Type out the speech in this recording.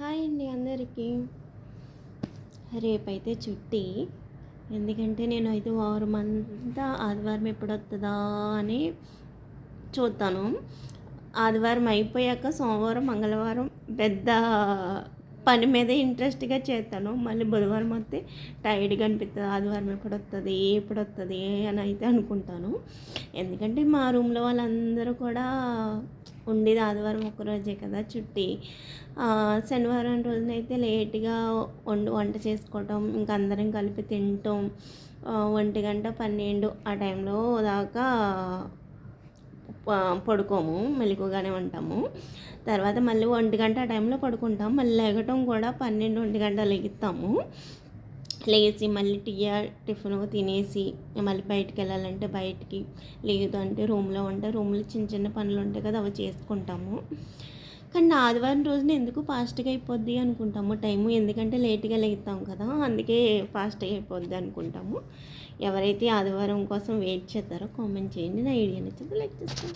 Hi అండి అందరికీ. రేపైతే చుట్టి. ఎందుకంటే నేను అయితే వారం అంతా ఆదివారం ఎప్పుడు వస్తుందా అని చూస్తాను. ఆదివారం అయిపోయాక సోమవారం మంగళవారం పెద్ద పని మీద ఇంట్రెస్ట్గా చేస్తాను. మళ్ళీ బుధవారం వస్తే టైర్డ్గా అనిపిస్తుంది. ఆదివారం ఎప్పుడు వస్తుంది అని అయితే అనుకుంటాను. ఎందుకంటే మా రూమ్లో వాళ్ళందరూ కూడా ఉండేది ఆదివారం ఒక్కరోజే కదా చుట్టి. శనివారం రోజునైతే లేట్గా వంట చేసుకోవటం, ఇంకా అందరం కలిపి తినటం, 1 గంట 12 ఆ టైంలో దాకా పడుకోము, మెలకుగానే ఉంటాము. తర్వాత మళ్ళీ 1 గంట ఆ టైంలో పడుకుంటాం. మళ్ళీ లెగటం కూడా 12, 1 గంట లెగుస్తాము. లేచి మళ్ళీ టిఫిన్ తినేసి మళ్ళీ బయటికి వెళ్ళాలంటే బయటికి, లేదు అంటే రూమ్లో చిన్న చిన్న పనులు ఉంటాయి కదా, అవి చేసుకుంటాము. కానీ ఆదివారం రోజున ఎందుకు ఫాస్ట్గా అయిపోద్ది అనుకుంటాము టైము. ఎందుకంటే లేట్గా లేస్తాం కదా, అందుకే ఫాస్ట్గా అయిపోద్ది అనుకుంటాము. ఎవరైతే ఆదివారం కోసం వెయిట్ చేస్తారో కామెంట్ చేయండి. నా ఐడియా నచ్చితే లైక్ చేస్తాను.